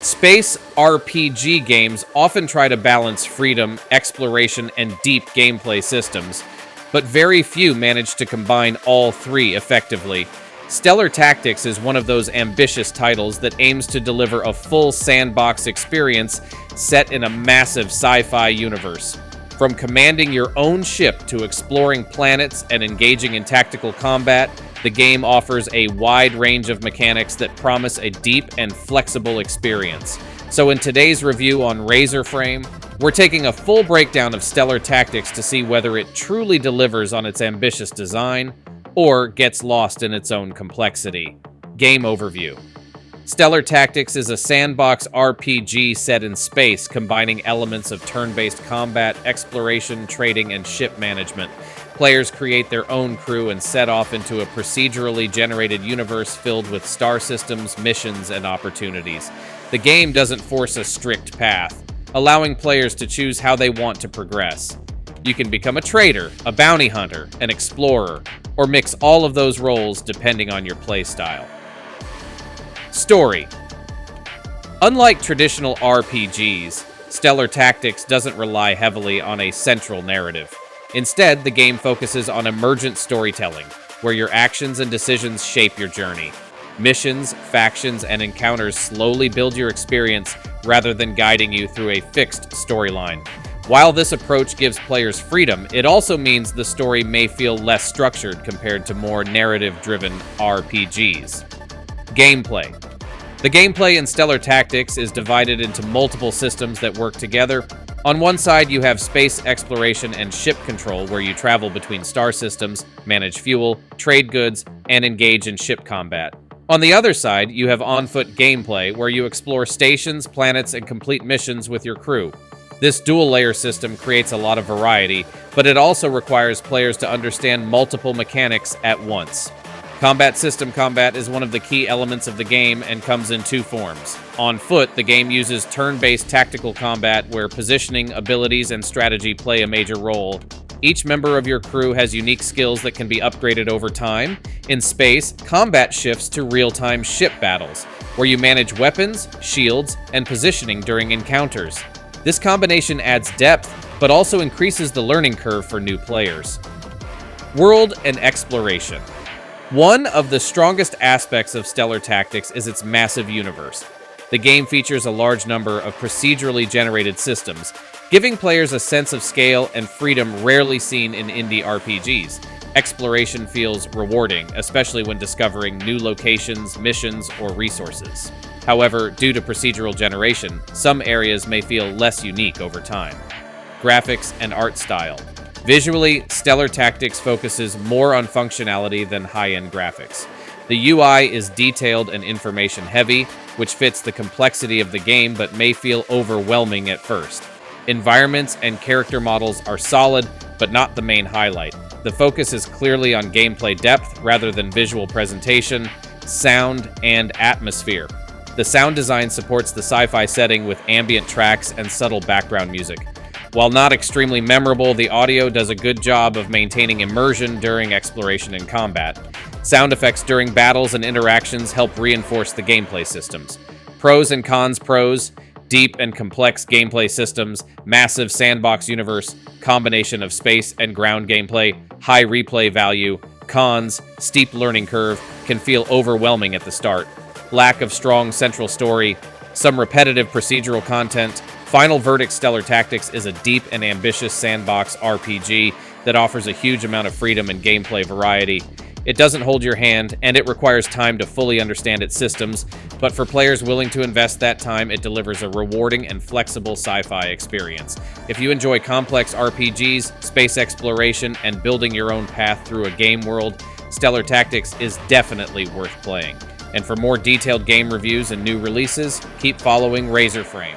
Space RPG games often try to balance freedom, exploration, and deep gameplay systems, but very few manage to combine all three effectively. Stellar Tactics is one of those ambitious titles that aims to deliver a full sandbox experience set in a massive sci-fi universe. From commanding your own ship to exploring planets and engaging in tactical combat, the game offers a wide range of mechanics that promise a deep and flexible experience. So in today's review on RazorFrame, we're taking a full breakdown of Stellar Tactics to see whether it truly delivers on its ambitious design or gets lost in its own complexity. Game overview. Stellar Tactics is a sandbox RPG set in space, combining elements of turn-based combat, exploration, trading, and ship management. Players create their own crew and set off into a procedurally generated universe filled with star systems, missions, and opportunities. The game doesn't force a strict path, allowing players to choose how they want to progress. You can become a trader, a bounty hunter, an explorer, or mix all of those roles depending on your playstyle. Story. Unlike traditional RPGs, Stellar Tactics doesn't rely heavily on a central narrative. Instead, the game focuses on emergent storytelling, where your actions and decisions shape your journey. Missions, factions, and encounters slowly build your experience rather than guiding you through a fixed storyline. While this approach gives players freedom, it also means the story may feel less structured compared to more narrative-driven RPGs. Gameplay. The gameplay in Stellar Tactics is divided into multiple systems that work together. On one side, you have space exploration and ship control, where you travel between star systems, manage fuel, trade goods, and engage in ship combat. On the other side, you have on-foot gameplay, where you explore stations, planets, and complete missions with your crew. This dual-layer system creates a lot of variety, but it also requires players to understand multiple mechanics at once. Combat system combat is one of the key elements of the game and comes in two forms. On foot, the game uses turn-based tactical combat where positioning, abilities, and strategy play a major role. Each member of your crew has unique skills that can be upgraded over time. In space, combat shifts to real-time ship battles, where you manage weapons, shields, and positioning during encounters. This combination adds depth, but also increases the learning curve for new players. World and exploration. One of the strongest aspects of Stellar Tactics is its massive universe. The game features a large number of procedurally generated systems, giving players a sense of scale and freedom rarely seen in indie RPGs. Exploration feels rewarding, especially when discovering new locations, missions, or resources. However, due to procedural generation, some areas may feel less unique over time. Graphics and art style. Visually, Stellar Tactics focuses more on functionality than high-end graphics. The UI is detailed and information-heavy, which fits the complexity of the game but may feel overwhelming at first. Environments and character models are solid, but not the main highlight. The focus is clearly on gameplay depth rather than visual presentation, sound, and atmosphere. The sound design supports the sci-fi setting with ambient tracks and subtle background music. While not extremely memorable, the audio does a good job of maintaining immersion during exploration and combat. Sound effects during battles and interactions help reinforce the gameplay systems. Pros and cons. Pros: deep and complex gameplay systems, massive sandbox universe, combination of space and ground gameplay, high replay value. Cons: steep learning curve, can feel overwhelming at the start. Lack of strong central story, some repetitive procedural content. Final verdict: Stellar Tactics is a deep and ambitious sandbox RPG that offers a huge amount of freedom and gameplay variety. It doesn't hold your hand, and it requires time to fully understand its systems, but for players willing to invest that time, it delivers a rewarding and flexible sci-fi experience. If you enjoy complex RPGs, space exploration, and building your own path through a game world, Stellar Tactics is definitely worth playing. And for more detailed game reviews and new releases, keep following RazorFrame.